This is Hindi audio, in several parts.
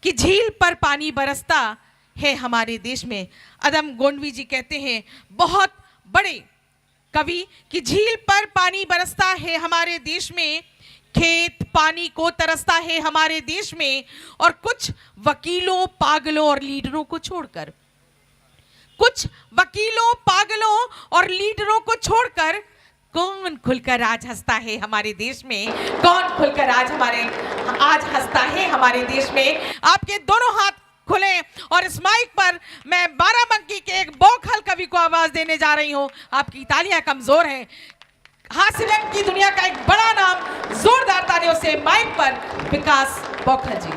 कि झील पर पानी बरसता है हमारे देश में। अदम गोंडवी जी कहते हैं, बहुत बड़े कवि, कि झील पर पानी बरसता है हमारे देश में, खेत पानी को तरसता है हमारे देश में, और कुछ वकीलों पागलों और लीडरों को छोड़कर, कुछ वकीलों पागलों और लीडरों को छोड़कर कौन खुलकर आज हंसता है हमारे देश में, कौन खुलकर आज हंसता है हमारे देश में। आपके दोनों हाथ खुले और इस माइक पर मैं बाराबंकी के एक बौखल कवि को आवाज देने जा रही हूं। आपकी तालियां कमजोर हैं। हास्यरंग की दुनिया का एक बड़ा नाम, जोरदार तालियों से माइक पर विकास बौखल जी।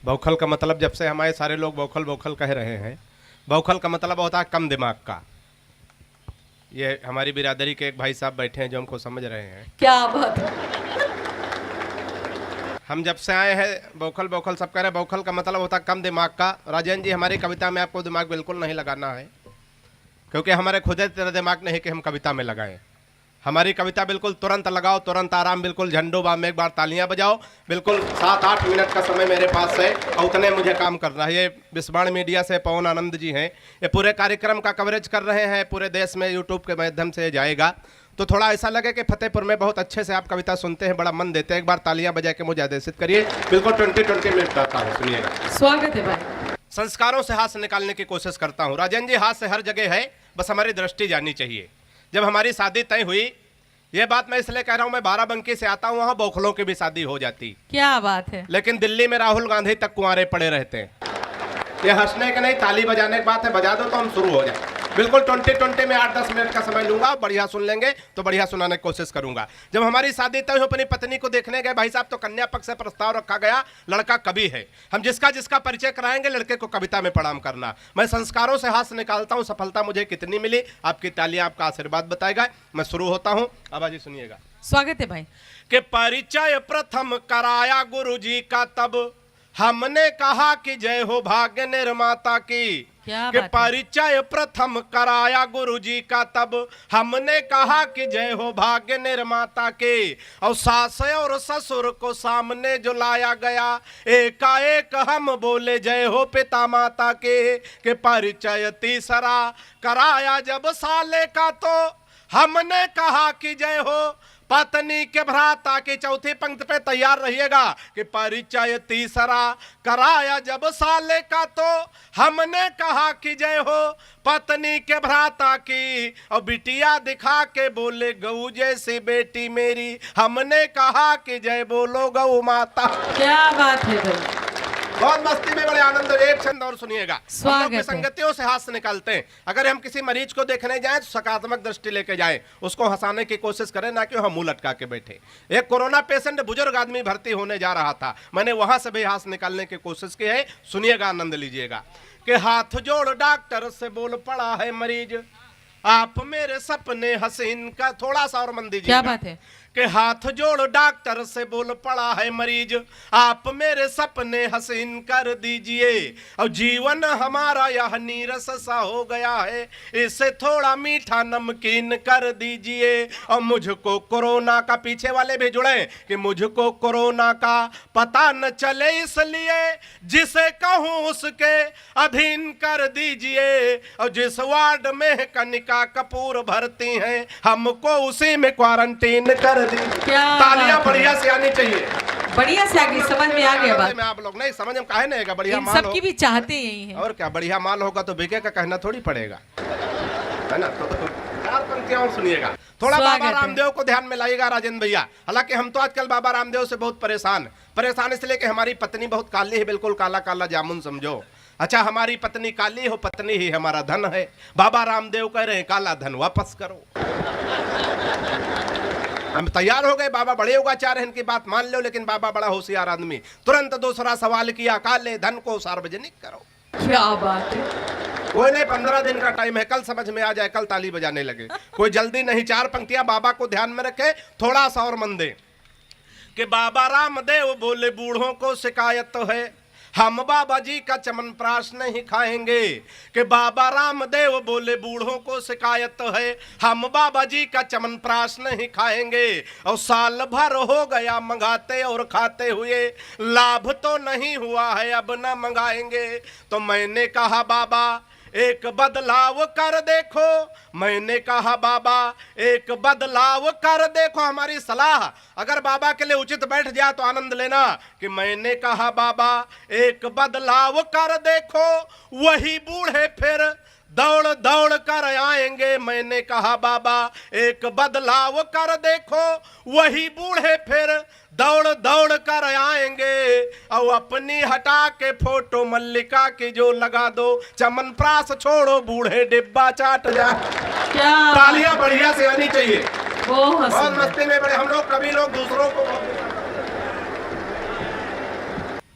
बौखल का मतलब, जब से हमारे सारे लोग बौखल बौखल कह रहे हैं, बौखल का मतलब होता है कम दिमाग का। ये हमारी बिरादरी के एक भाई साहब बैठे हैं जो हमको समझ रहे हैं। क्या बात है। हम जब से आए हैं बौखल बौखल सब कह रहे हैं। बौखल का मतलब होता है कम दिमाग का। राजेंद्र जी, हमारी कविता में आपको दिमाग बिल्कुल नहीं लगाना है, क्योंकि हमारे खुद इतना दिमाग नहीं कि हम कविता में लगाएं। हमारी कविता बिल्कुल तुरंत लगाओ, तुरंत आराम, बिल्कुल झंडोबा में एक बार तालियां बजाओ। बिल्कुल 7-8 मिनट का समय मेरे पास है और उतने मुझे काम करना है। ये विस्वाण मीडिया से पवन आनंद जी हैं, ये पूरे कार्यक्रम का कवरेज कर रहे हैं, पूरे देश में यूट्यूब के माध्यम से जाएगा। तो थोड़ा ऐसा लगे कि फतेहपुर में बहुत अच्छे से आप कविता सुनते हैं, बड़ा मन देते हैं। एक बार तालियां बजा के मुझे आदेशित करिए। बिल्कुल 20 मिनट रहता है, सुनिएगा। स्वागत है भाई। संस्कारों से हाथ से निकालने की कोशिश करता हूँ। राजेंद्र जी, हाथ से हर जगह है, बस हमारी दृष्टि जानी चाहिए। जब हमारी शादी तय हुई, ये बात मैं इसलिए कह रहा हूँ, मैं बाराबंकी से आता हूँ, वहाँ बौखलों की भी शादी हो जाती। क्या बात है। लेकिन दिल्ली में राहुल गांधी तक कुंवारे पड़े रहते हैं। ये हंसने के नहीं, ताली बजाने की बात है। बजा दो तो हम शुरू हो जाए। बिल्कुल 20 में 8-10 मिनट का समय लूंगा। बढ़िया सुन लेंगे तो बढ़िया सुनाने की कोशिश करूंगा। जब हमारी शादी तय हुई, अपनी पत्नी को देखने गए भाई साहब, तो कन्या पक्ष से प्रस्ताव रखा गया, लड़का कवि है, हम जिसका जिसका परिचय कराएंगे लड़के को कविता में प्रणाम करना। मैं संस्कारों से हाथ से निकालता हूं, सफलता मुझे कितनी मिली, आपकी तालियां आपका आशीर्वाद बताएगा। मैं शुरू होता हूं, आवाज़ सुनिएगा। स्वागत है भाई। कि परिचय प्रथम कराया गुरु जी का, तब हमने कहा कि जय हो भाग्य निर्माता की। कि परिचय प्रथम कराया गुरु जी का, तब हमने कहा कि जय हो भाग्य निर्माता के। और सास और ससुर को सामने जो लाया गया, एकाएक हम बोले जय हो पिता माता के। कि परिचय तीसरा कराया जब साले का, तो हमने कहा कि जय हो पत्नी के भ्राता की। चौथी पंक्ति पे तैयार रहिएगा। कि परिचय तीसरा कराया जब साले का, तो हमने कहा कि जय हो पत्नी के भ्राता की। और बिटिया दिखा के बोले गऊ जैसी बेटी मेरी, हमने कहा कि जय बोलो गऊ माता। क्या बात है भाई। बहुत मस्ती में, बड़े आनंद। एक छंद और सुनिएगा। स्वागत है। संगतियों से हाथ से निकालते हैं। अगर हम किसी मरीज को देखने जाएं तो सकारात्मक दृष्टि लेके जाएं, उसको हंसाने की कोशिश करें, ना कि हम मुंह लटका के बैठे। एक कोरोना पेशेंट, बुजुर्ग आदमी भर्ती होने जा रहा था, मैंने वहां से भी हाथ निकालने की कोशिश की है। सुनिएगा, आनंद लीजिएगा। कि हाथ जोड़ डॉक्टर से बोल पड़ा है मरीज, आप मेरे सपने हसीन का। थोड़ा सा और मन दीजिए। क्या बात है। कि हाथ जोड़ डॉक्टर से बोल पड़ा है मरीज, आप मेरे सपने हसीन कर दीजिए। और जीवन हमारा यह नीरस सा हो गया है, इसे थोड़ा मीठा नमकीन कर दीजिए। और मुझको कोरोना का, पीछे वाले भी जुड़े, कि मुझको कोरोना का पता न चले, इसलिए जिसे कहूँ उसके अधीन कर दीजिए। और जिस वार्ड में कनिका कपूर भर्ती हैं, हमको उसी में क्वारंटीन कर। तालियां बढ़िया से आनी चाहिए। बढ़िया से आगे समझ में आ गया बात में। आप लोग नहीं समझ में काहे नहीं आएगा। बढ़िया माल सबकी भी चाहते यही है। और क्या, बढ़िया माल होगा तो बिके का कहना थोड़ी पड़ेगा, है ना। तो चार पंक्तियां और सुनिएगा। थोड़ा बाबा रामदेव को ध्यान में लाइएगा राजेंद्र भैया। हालांकि हम तो आजकल बाबा रामदेव से बहुत परेशान इसलिए कि हमारी पत्नी बहुत काली है, बिल्कुल काला काला जामुन समझो। अच्छा, हमारी पत्नी काली हो, पत्नी ही हमारा धन है। बाबा रामदेव कह रहे हैं काला धन वापस करो। हम तैयार हो गए। बाबा बड़े योगाचार्य हैं, इनकी बात मान लो, लेकिन बाबा बड़ा होशियार आदमी, तुरंत दूसरा सवाल किया, काले धन को सार्वजनिक करो। क्या बात है। कोई नहीं, 15 दिन का टाइम है, कल समझ में आ जाए, कल ताली बजाने लगे। कोई जल्दी नहीं। 4 पंक्तियां बाबा को ध्यान में रखे, थोड़ा सा और मन दे। कि बाबा रामदेव बोले बूढ़ों को शिकायत तो है, हम बाबा जी का चमनप्राश नहीं खाएंगे। कि बाबा रामदेव बोले बूढ़ों को शिकायत है, हम बाबा जी का चमनप्राश नहीं खाएंगे। और साल भर हो गया मंगाते और खाते हुए, लाभ तो नहीं हुआ है, अब ना मंगाएंगे। तो मैंने कहा बाबा एक बदलाव कर देखो, मैंने कहा बाबा एक बदलाव कर देखो। हमारी सलाह अगर बाबा के लिए उचित बैठ जाए तो आनंद लेना। कि मैंने कहा बाबा एक बदलाव कर देखो, वही बूढ़े फिर दौड़ दौड़ कर आएंगे। मैंने कहा बाबा एक बदलाव कर देखो, वही बूढ़े फिर दौड़ दौड़ कर आएंगे। और अपनी हटा के फोटो मल्लिका की जो लगा दो, चमनप्राश छोड़ो बूढ़े डिब्बा चाट जा। क्या तालियां बढ़िया से आनी चाहिए। बहुत मस्ती में बड़े हम लोग कभी लोग दूसरों को,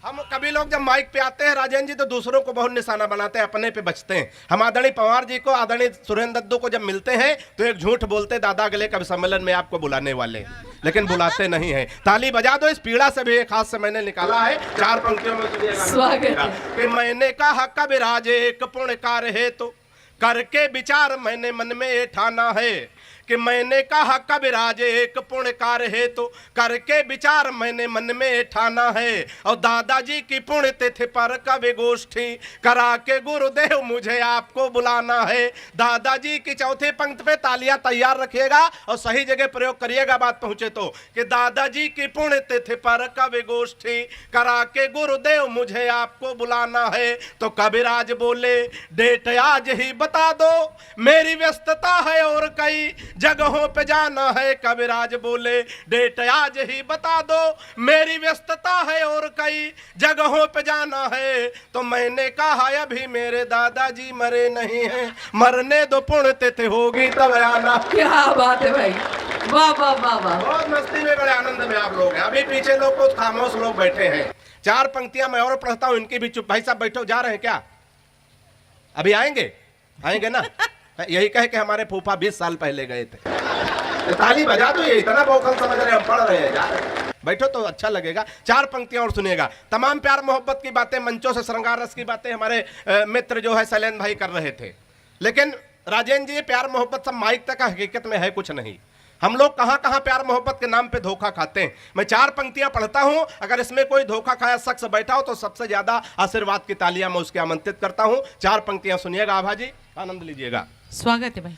हम कभी लोग जब माइक पे आते हैं राजेंद्र जी तो दूसरों को बहुत निशाना बनाते हैं, अपने पे बचते हैं। हम आदरणीय पवार जी को, आदरणीय सुरेंद्र दद्दू को जब मिलते हैं तो एक झूठ बोलते, दादा अगले कवि सम्मेलन में आपको बुलाने वाले, लेकिन बुलाते नहीं है। ताली बजा दो। इस पीड़ा से भी एक हाथ से मैंने निकाला है, 4 पंक्तियों में स्वागत है। कि मैंने कहा कविराज एक पुण्य कार्य है तो करके विचार मैंने मन में ये ठाना है। कि मैंने कहा कविराज एक पुण्य कार्य है तो करके विचार मैंने मन में ठाना है। और दादाजी की पुण्य तिथि पर कवि गोष्ठी करा के गुरुदेव मुझे आपको बुलाना है। दादाजी की चौथी पंक्ति पे तालियां तैयार रखिएगा और सही जगह प्रयोग करिएगा बात पहुंचे तो। कि दादाजी की पुण्य तिथि पर कवि गोष्ठी करा के गुरुदेव मुझे आपको बुलाना है। तो कविराज बोले डेट आज ही बता दो, मेरी व्यस्तता है और कई जगहों पे जाना है। कविराज बोले डेट आज ही बता दो, मेरी व्यस्तता है और कई जगहों पे जाना है। तो मैंने कहा अभी मेरे दादाजी मरे नहीं हैं, मरने दो पुण्य तिथि होगी तब आना। क्या बात है भाई, वाह वाह वाह वाह। बहुत मस्ती में, बड़े आनंद में आप लोग हैं। अभी पीछे लोग कुछ खामोश लोग बैठे हैं। 4 पंक्तियां मैं और पढ़ता हूं, इनकी भी चुप। भाई साहब बैठो, जा रहे हैं क्या? अभी आएंगे? आएंगे ना? यही कहे कि हमारे फूफा 20 साल पहले गए थे। ताली बजा दो, ये इतना बौखल समझ रहे हम पढ़ रहे हैं यार। बैठो तो अच्छा लगेगा। 4 पंक्तियां और सुनिएगा। तमाम प्यार मोहब्बत की बातें, मंचों से श्रृंगार रस की बातें हमारे मित्र जो है शैलेंद्र भाई कर रहे थे, लेकिन राजेंद्र जी प्यार मोहब्बत सब माइक तक हकीकत में है कुछ नहीं। हम लोग कहां कहां प्यार मोहब्बत के नाम पे धोखा खाते हैं। मैं 4 पंक्तियां पढ़ता हूं, अगर इसमें कोई धोखा खाया शख्स बैठा हो तो सबसे ज्यादा आशीर्वाद की तालियां मैं उसके आमंत्रित करता हूं। 4 पंक्तियां सुनिएगा, आभा जी आनंद लीजिएगा। स्वागत है भाई।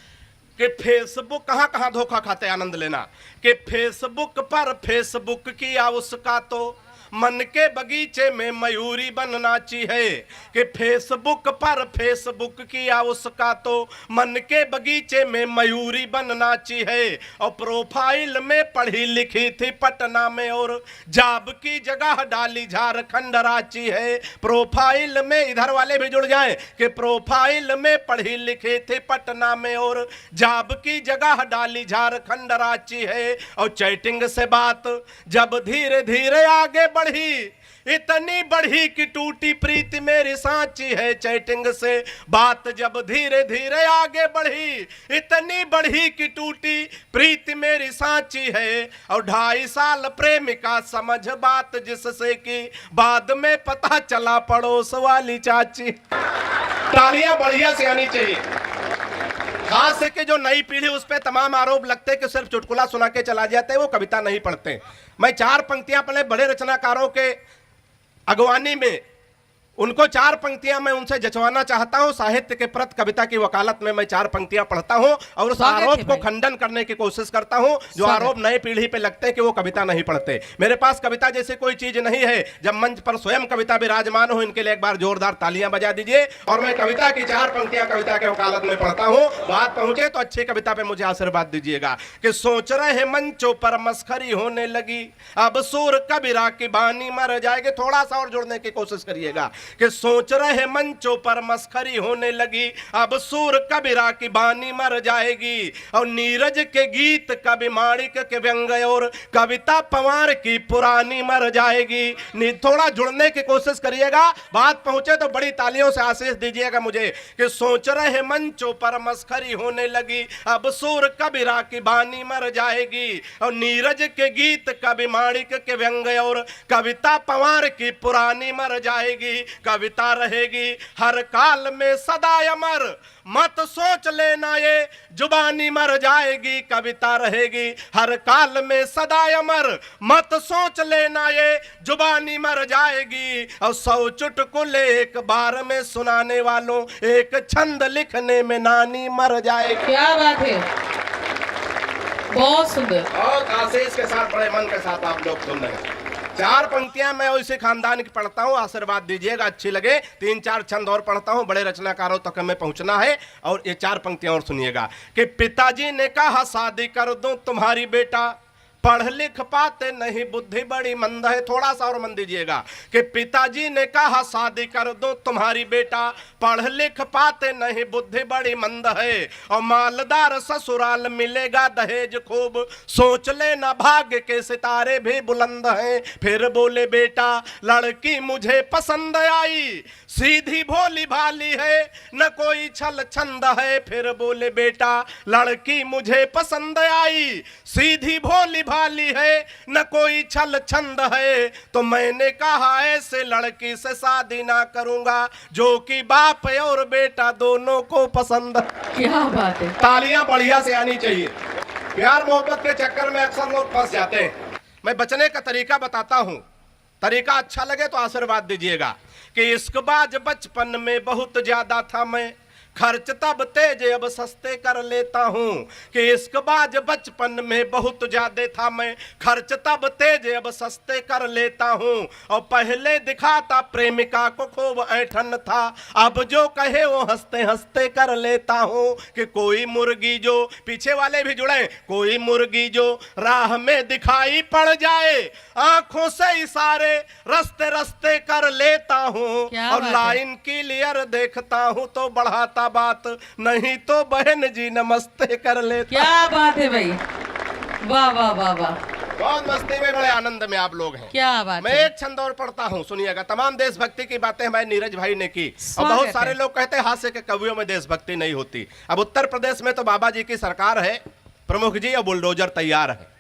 कि फेसबुक कहां कहां धोखा खाते, आनंद लेना। कि फेसबुक पर फेसबुक किया उसका तो मन के बगीचे में मयूरी बनना चाहिए। कि फेसबुक पर फेसबुक किया उसका तो मन के बगीचे में मयूरी बनना चाहिए। और प्रोफाइल में पढ़ी लिखी थी पटना में और जॉब की जगह डाली झारखंड रांची है। प्रोफाइल में, इधर वाले भी जुड़ जाएं, कि प्रोफाइल में पढ़ी लिखी थी पटना में और जॉब की जगह डाली झारखंड रांची है। और चैटिंग से बात जब धीरे धीरे आगे बढ़ी, इतनी बढ़ी कि टूटी प्रीति मेरी सांची है। चैटिंग से बात जब धीरे धीरे आगे बढ़ी, इतनी बढ़ी कि टूटी प्रीति मेरी सांची है। और 2.5 साल प्रेमिका समझ बात जिससे कि बाद में पता चला पड़ोस वाली चाची। तालियां बढ़िया से आनी चाहिए। खास है कि जो नई पीढ़ी उस पर तमाम आरोप लगते हैं कि सिर्फ चुटकुला सुना के चला जाते हैं, वो कविता नहीं पढ़ते। मैं 4 पंक्तियां पढ़े, बड़े रचनाकारों के अगवानी में उनको 4 पंक्तियां मैं उनसे जचवाना चाहता हूं। साहित्य के प्रति कविता की वकालत में मैं 4 पंक्तियां पढ़ता हूं और उस आरोप को खंडन करने की कोशिश करता हूं जो आरोप नए पीढ़ी पे लगते हैं कि वो कविता नहीं पढ़ते। मेरे पास कविता जैसी कोई चीज नहीं है। जब मंच पर स्वयं कविता विराजमान हो, इनके लिए एक बार जोरदार तालियां बजा दीजिए। और मैं कविता की 4 पंक्तियां कविता के वकालत में पढ़ता हूं। बात पहुंचे तो अच्छी कविता पे मुझे आशीर्वाद दीजिएगा। कि सोच रहे मंचों पर मस्खरी होने लगी, अब सूर कबीरा की बानी मर जाएगी। थोड़ा सा और जोड़ने की कोशिश करिएगा। कि सोच रहे मंचों पर मस्खरी होने लगी, अब सूर कबीरा की बानी मर जाएगी। और नीरज के गीत कवि माणिक के व्यंग और कविता पवार की पुरानी मर जाएगी। थोड़ा जुड़ने की कोशिश करिएगा, बात पहुंचे तो बड़ी तालियों से आशीष दीजिएगा मुझे। कि सोच रहे मंचों पर मस्खरी होने लगी, अब सूर कबीरा की बानी मर जाएगी। और नीरज के गीत कवि माणिक के व्यंग और कविता पवार की पुरानी मर जाएगी। कविता रहेगी हर काल में सदा अमर, मत सोच लेना ये जुबानी मर जाएगी। कविता रहेगी हर काल में सदा अमर, मत सोच लेना ये जुबानी मर जाएगी। और 100 चुटकुले एक बार में सुनाने वालों, एक छंद लिखने में नानी मर जाएगी। क्या बात है, बहुत सुंदर। और आशीष के साथ, बड़े मन के साथ आप लोग सुन रहे हैं। 4 पंक्तियां मैं उसी खानदान की पढ़ता हूं, आशीर्वाद दीजिएगा अच्छी लगे। 3-4 छंद और पढ़ता हूं, बड़े रचनाकारों तक हमें पहुंचना है। और ये 4 पंक्तियां और सुनिएगा। कि पिताजी ने कहा शादी कर दूं तुम्हारी बेटा, पढ़ लिख पाते नहीं बुद्धि बड़ी मंद है। थोड़ा सा और मन दीजिएगा। कि पिताजी ने कहा शादी कर दो तुम्हारी बेटा, पढ़ लिख पाते नहीं बुद्धि बड़ी मंद है। और मालदार ससुराल मिलेगा दहेज खूब, सोच लेना भाग्य के सितारे भी बुलंद हैं। फिर बोले बेटा लड़की मुझे पसंद आई, सीधी भोली भाली है न कोई छल छंद है। फिर बोले बेटा लड़की मुझे पसंद आई, सीधी भोली भाली है न कोई छल छंद है। तो मैंने कहा ऐसे लड़की से शादी ना करूंगा, जो कि बाप और बेटा दोनों को पसंद। क्या बात है, तालियां बढ़िया से आनी चाहिए। प्यार मोहब्बत के चक्कर में अक्सर लोग फंस जाते हैं। मैं बचने का तरीका बताता हूं, तरीका अच्छा लगे तो आशीर्वाद दीजिएगा। कि इश्कबाज बचपन में बहुत ज्यादा था मैं, खर्च तब तेज अब सस्ते कर लेता हूँ। कि इश्कबाज बचपन में बहुत ज्यादा था मैं, खर्च तब तेज अब सस्ते कर लेता हूँ। और पहले दिखाता प्रेमिका को खूब ऐठन था, अब जो कहे वो हंसते हंसते कर लेता हूँ। कि कोई मुर्गी जो, पीछे वाले भी जुड़े, कोई मुर्गी जो राह में दिखाई पड़ जाए, आंखों से इशारे रस्ते रस्ते कर लेता हूँ। और लाइन क्लियर देखता हूँ तो बढ़ाता बात, नहीं तो बहन जी नमस्ते कर लेता। क्या बात है भाई, वाह वाह वाह वाह, बहुत मस्ती में, बड़े आनंद में आप लोग हैं। क्या बात मैं है। एक छंद और पढ़ता हूँ, सुनिएगा। तमाम देशभक्ति की बातें हमारे नीरज भाई ने की। और बहुत सारे लोग कहते हैं हास्य के कवियों में देशभक्ति नहीं होती। अब उत्तर प्रदेश में तो बाबा जी की सरकार है, प्रमुख जी और बुलडोजर तैयार है।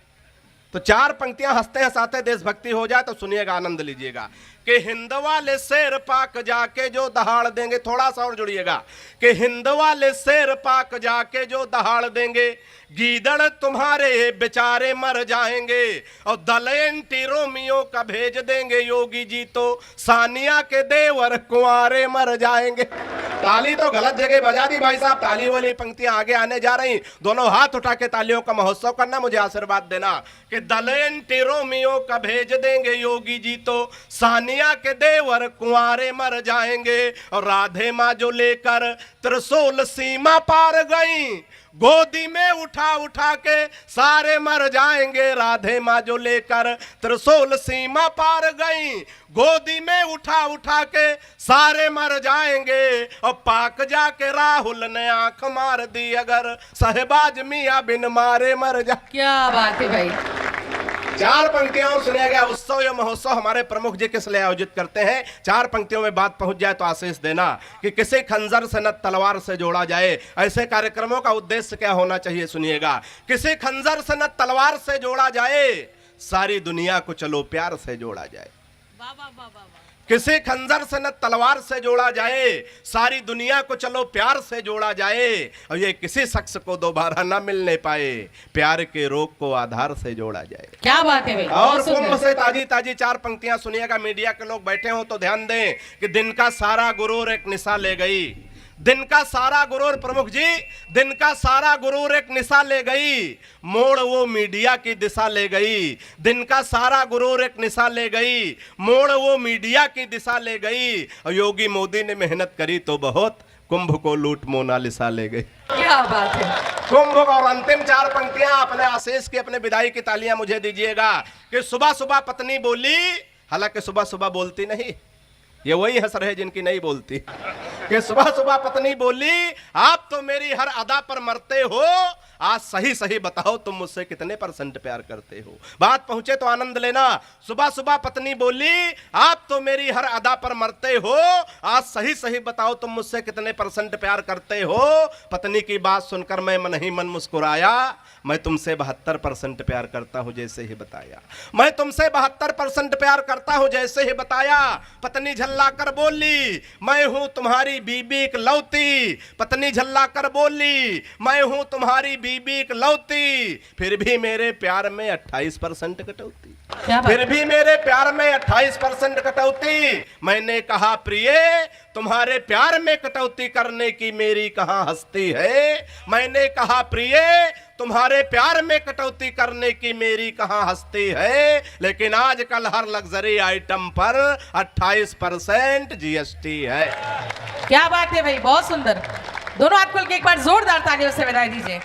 तो 4 पंक्तियां हंसते हंसाते देशभक्ति हो जाए तो सुनिएगा, आनंद लीजिएगा। कि हिंद वाले शेर पाक जाके जो दहाड़ देंगे, थोड़ा सा और जुड़िएगा। कि हिंद वाले शेर पाक जाके जो दहाड़ देंगे, गीदड़ तुम्हारे बेचारे मर जाएंगे। और दल एंटी रोमियो का भेज देंगे योगी जी, तो सानिया के देवर कुंवारे मर जाएंगे। ताली तो गलत जगह बजा दी भाई साहब, ताली वाली पंक्तियां आगे आने जा रही। दोनों हाथ उठा के तालियों का महोत्सव करना, मुझे आशीर्वाद देना। कि दल एंटी रोमियो का भेज देंगे योगी जी, तो सानिया के देवर कुंवारे मर जाएंगे। और राधे माँ जो लेकर त्रिशूल सीमा पार गई, गोदी में उठा उठा के सारे मर जाएंगे। राधे माँ जो लेकर त्रिशूल सीमा पार गई, गोदी में उठा उठा के सारे मर जाएंगे। और पाक जाके राहुल ने आंख मार दी, अगर सहबाज मियाँ बिन मारे मर जा। क्या बात है भाई। 4 पंक्तियों और सुनिएगा। उत्सव या महोत्सव हमारे प्रमुख जी किस लिए आयोजित करते हैं। 4 पंक्तियों में बात पहुंच जाए तो आशीष देना। कि किसी खंजर से न तलवार से जोड़ा जाए, ऐसे कार्यक्रमों का उद्देश्य क्या होना चाहिए, सुनिएगा। किसी खंजर से न तलवार से जोड़ा जाए, सारी दुनिया को चलो प्यार से जोड़ा जाए। वाह वाह वाह वाह। किसी खंजर से न तलवार से जोड़ा जाए, सारी दुनिया को चलो प्यार से जोड़ा जाए। और ये किसी शख्स को दोबारा ना मिलने पाए, प्यार के रोग को आधार से जोड़ा जाए। क्या बात है भाई। और कुंभ से ताजी ताजी 4 पंक्तियां सुनिएगा। मीडिया के लोग बैठे हो तो ध्यान दें। कि दिन का सारा गुरूर एक निशा ले गई, दिन का सारा गुरूर, प्रमुख जी, दिन का सारा गुरूर एक निशा ले गई, मोड़ वो मीडिया की दिशा ले गई। दिन का सारा गुरूर एक निशा ले गई, मोड़ वो मीडिया की दिशा ले गई। और योगी मोदी ने मेहनत करी तो बहुत, कुंभ को लूट मोनालिसा ले गई। क्या बात है। कुंभ और अंतिम 4 पंक्तियां अपने आशीष की, अपने विदाई की तालियां मुझे दीजिएगा। कि सुबह सुबह पत्नी बोली, हालांकि सुबह सुबह बोलती नहीं, ये वही हंसर है जिनकी नहीं बोलती कि सुबह सुबह पत्नी बोली, आप तो मेरी हर अदा पर मरते हो, आज सही सही बताओ तुम मुझसे कितने % प्यार करते हो। बात पहुंचे तो आनंद लेना। सुबह सुबह पत्नी बोली, आप तो मेरी हर अदा पर मरते हो, आज सही सही बताओ तुम मुझसे कितने % प्यार करते हो। पत्नी की बात सुनकर मैं मन ही मन मुस्कुराया, मैं तुमसे 72% प्यार करता हूं जैसे ही बताया, मैं तुमसे 72% प्यार करता हूं जैसे ही बताया। पत्नी झल्ला कर बोली, मैं हूं तुम्हारी बीबी इकलौती। पत्नी झल्ला कर बोली, मैं हूं तुम्हारी बीबी इकलौती, फिर भी मेरे प्यार में 28% कटौती, फिर भी मेरे प्यार में 28% कटौती। मैंने कहा प्रिय, तुम्हारे प्यार में कटौती करने की मेरी कहां हस्ती है। मैंने कहा प्रिय, तुम्हारे प्यार में कटौती करने की मेरी कहां हस्ती है। लेकिन आजकल हर लग्जरी आइटम पर 28% GST है। क्या बात है भाई, बहुत सुंदर। दोनों हाथ खोल के एक बार जोरदार तालियों से विदाई दीजिए।